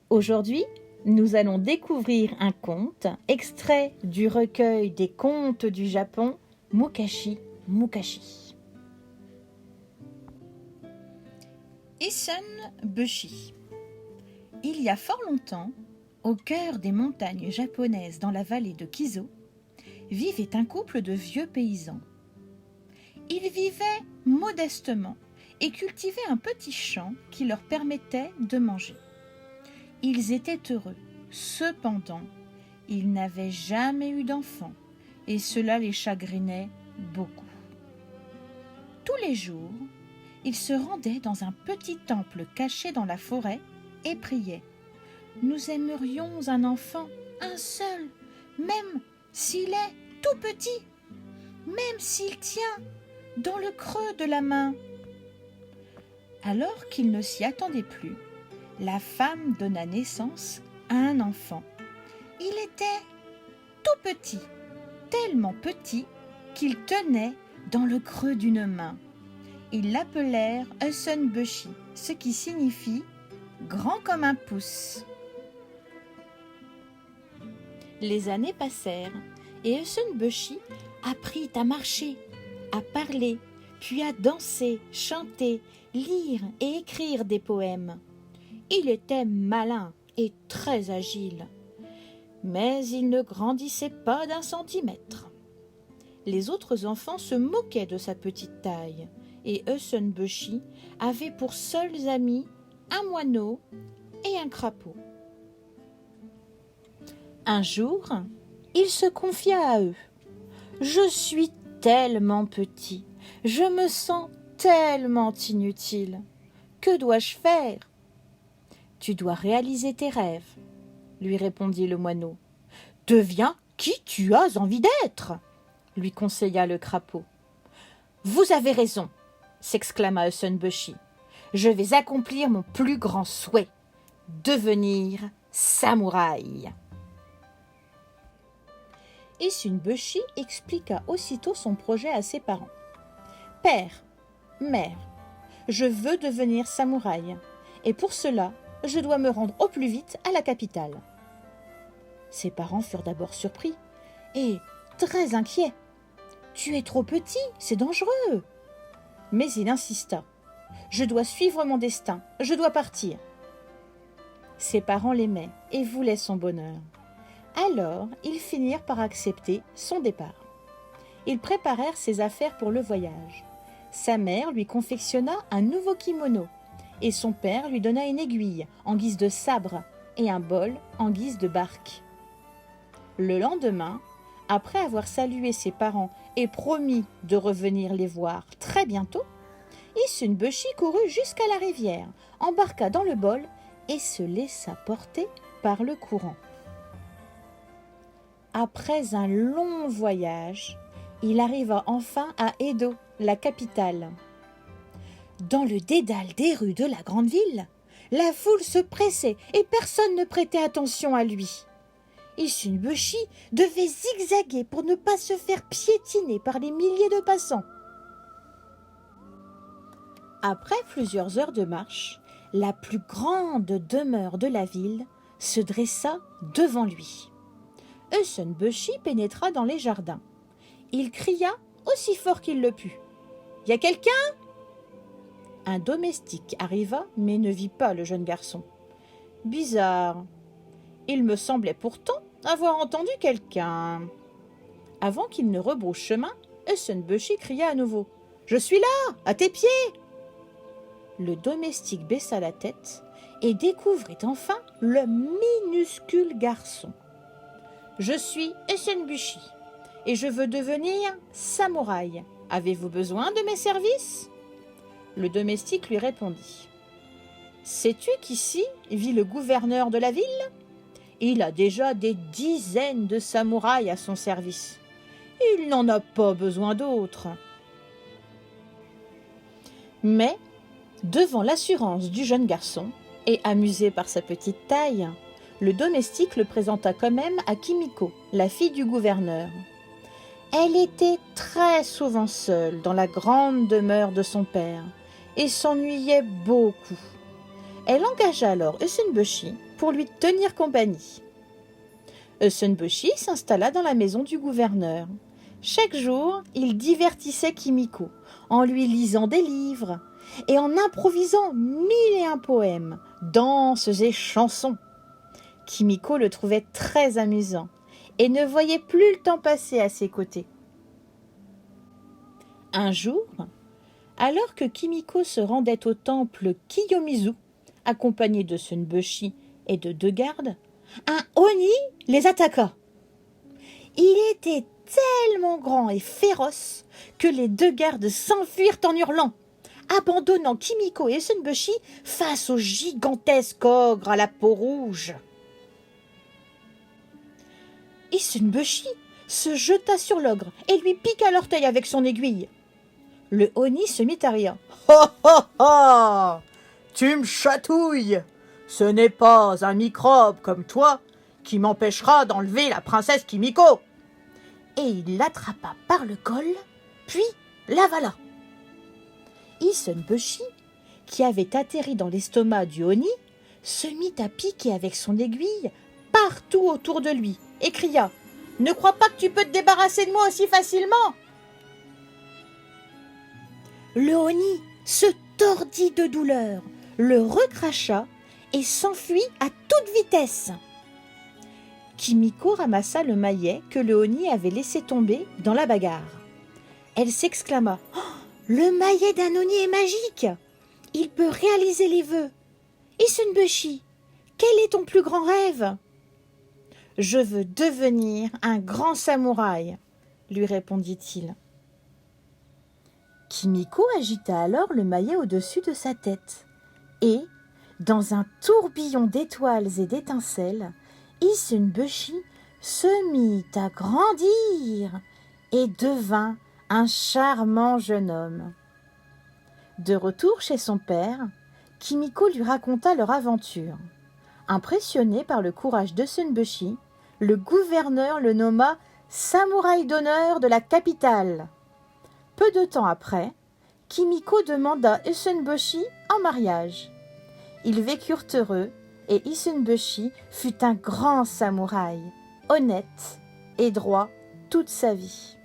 Aujourd'hui, nous allons découvrir un conte extrait du recueil des contes du Japon Mukashi Mukashi. Isen Bushi. Il y a fort longtemps, au cœur des montagnes japonaises dans la vallée de Kizo, vivait un couple de vieux paysans. Ils vivaient modestement et cultivaient un petit champ qui leur permettait de manger. Ils étaient heureux. Cependant, ils n'avaient jamais eu d'enfants et cela les chagrinait beaucoup. Tous les jours, ils se rendaient dans un petit temple caché dans la forêt et priaient. « Nous aimerions un enfant, un seul, même s'il est tout petit, même s'il tient dans le creux de la main. » Alors qu'ils ne s'y attendaient plus, la femme donna naissance à un enfant. Il était tout petit, tellement petit qu'il tenait dans le creux d'une main. Ils l'appelèrent Isen Bushi, ce qui signifie « grand comme un pouce ». Les années passèrent et Isen Bushi apprit à marcher, à parler, puis à danser, chanter, lire et écrire des poèmes. Il était malin et très agile, mais il ne grandissait pas d'1 centimètre. Les autres enfants se moquaient de sa petite taille et Isen Bushi avait pour seuls amis un moineau et un crapaud. Un jour, il se confia à eux. « Je suis tellement petit, je me sens tellement inutile. Que dois-je faire ?»« Tu dois réaliser tes rêves, » lui répondit le moineau. « Deviens qui tu as envie d'être, » lui conseilla le crapaud. « Vous avez raison, » s'exclama Isen Bushi. « Je vais accomplir mon plus grand souhait, devenir samouraï. » Isen Bushi expliqua aussitôt son projet à ses parents. « Père, mère, je veux devenir samouraï, et pour cela, je dois me rendre au plus vite à la capitale. » Ses parents furent d'abord surpris et très inquiets. « Tu es trop petit, c'est dangereux. » Mais il insista. « Je dois suivre mon destin, je dois partir. » Ses parents l'aimaient et voulaient son bonheur. Alors, ils finirent par accepter son départ. Ils préparèrent ses affaires pour le voyage. Sa mère lui confectionna un nouveau kimono et son père lui donna une aiguille en guise de sabre et un bol en guise de barque. Le lendemain, après avoir salué ses parents et promis de revenir les voir très bientôt, Isen Bushi courut jusqu'à la rivière, embarqua dans le bol et se laissa porter par le courant. Après un long voyage, il arriva enfin à Edo, la capitale. Dans le dédale des rues de la grande ville, la foule se pressait et personne ne prêtait attention à lui. Isen Bushi devait zigzaguer pour ne pas se faire piétiner par les milliers de passants. Après plusieurs heures de marche, la plus grande demeure de la ville se dressa devant lui. Isen Bushi pénétra dans les jardins. Il cria aussi fort qu'il le put. « Y a quelqu'un ?» Un domestique arriva, mais ne vit pas le jeune garçon. Bizarre. Il me semblait pourtant avoir entendu quelqu'un. Avant qu'il ne rebrousse chemin, Isen Bushi cria à nouveau. « Je suis là, à tes pieds !» Le domestique baissa la tête et découvrit enfin le minuscule garçon. « Je suis Isen Bushi et je veux devenir samouraï. Avez-vous besoin de mes services ?» Le domestique lui répondit. « Sais-tu qu'ici vit le gouverneur de la ville ? Il a déjà des dizaines de samouraïs à son service. Il n'en a pas besoin d'autres. » Mais, devant l'assurance du jeune garçon, et amusé par sa petite taille, le domestique le présenta quand même à Kimiko, la fille du gouverneur. Elle était très souvent seule dans la grande demeure de son père et s'ennuyait beaucoup. Elle engagea alors Usunboshi pour lui tenir compagnie. Usunboshi s'installa dans la maison du gouverneur. Chaque jour, il divertissait Kimiko en lui lisant des livres et en improvisant 1001 poèmes, danses et chansons. Kimiko le trouvait très amusant et ne voyait plus le temps passer à ses côtés. Un jour, alors que Kimiko se rendait au temple Kiyomizu, accompagnée de Sunboshi et de 2 gardes, un oni les attaqua. Il était tellement grand et féroce que les 2 gardes s'enfuirent en hurlant, abandonnant Kimiko et Sunboshi face au gigantesque ogre à la peau rouge. Isunboshi se jeta sur l'ogre et lui piqua l'orteil avec son aiguille. Le oni se mit à rire. « Ha ha ha ! Tu me chatouilles ! Ce n'est pas un microbe comme toi qui m'empêchera d'enlever la princesse Kimiko !» Et il l'attrapa par le col, puis l'avala. Isunboshi, qui avait atterri dans l'estomac du oni, se mit à piquer avec son aiguille partout autour de lui et cria « Ne crois pas que tu peux te débarrasser de moi aussi facilement !» Le oni se tordit de douleur, le recracha et s'enfuit à toute vitesse. Kimiko ramassa le maillet que le oni avait laissé tomber dans la bagarre. Elle s'exclama « Oh, le maillet d'un oni est magique! Il peut réaliser les vœux. Isunboshi, quel est ton plus grand rêve ?»« Je veux devenir un grand samouraï, » lui répondit-il. Kimiko agita alors le maillet au-dessus de sa tête et, dans un tourbillon d'étoiles et d'étincelles, Isunboshi se mit à grandir et devint un charmant jeune homme. De retour chez son père, Kimiko lui raconta leur aventure. Impressionné par le courage d'Usunboshi, le gouverneur le nomma samouraï d'honneur de la capitale. Peu de temps après, Kimiko demanda Usunboshi en mariage. Ils vécurent heureux et Isunboshi fut un grand samouraï, honnête et droit toute sa vie.